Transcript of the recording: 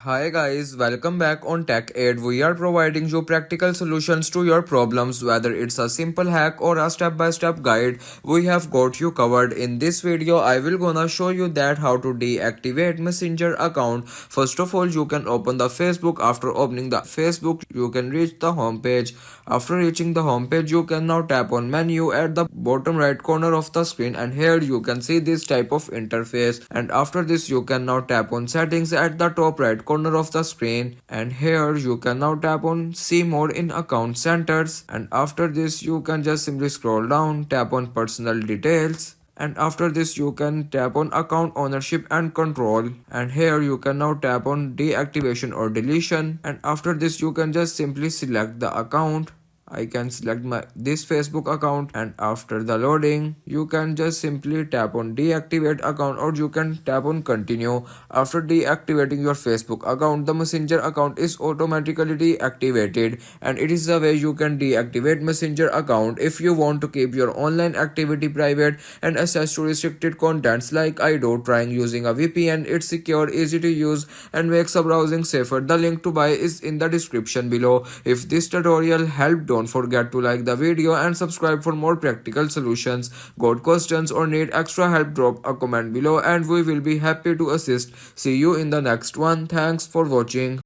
Hi guys, welcome back on Tech Aid. We are providing you practical solutions to your problems, whether it's a simple hack or a step-by-step guide. We have got you covered. In this video, I will gonna show you that how to deactivate Messenger account. First of all, you can open the Facebook. After opening the Facebook, you can reach the home page. After reaching the home page, you can now tap on menu at the bottom right corner of the screen, and here you can see this type of interface. And after this, you can now tap on settings at the top right corner of the screen, and here you can now tap on see more in account centers, and after this you can just simply scroll down, tap on personal details, and after this you can tap on account ownership and control, and here you can now tap on deactivation or deletion, and after this you can just simply select the account. I can select this Facebook account, and after the loading you can just simply tap on deactivate account, or you can tap on continue. After deactivating your Facebook account, the Messenger account is automatically deactivated, and it is the way you can deactivate Messenger account. If you want to keep your online activity private and access to restricted contents like I do, trying using a VPN. It's secure, easy to use, and makes the browsing safer. The link to buy is in the description below. If this tutorial helped, don't forget to like the video and subscribe for more practical solutions. Got questions or need extra help, drop a comment below and we will be happy to assist. See you in the next one. Thanks for watching.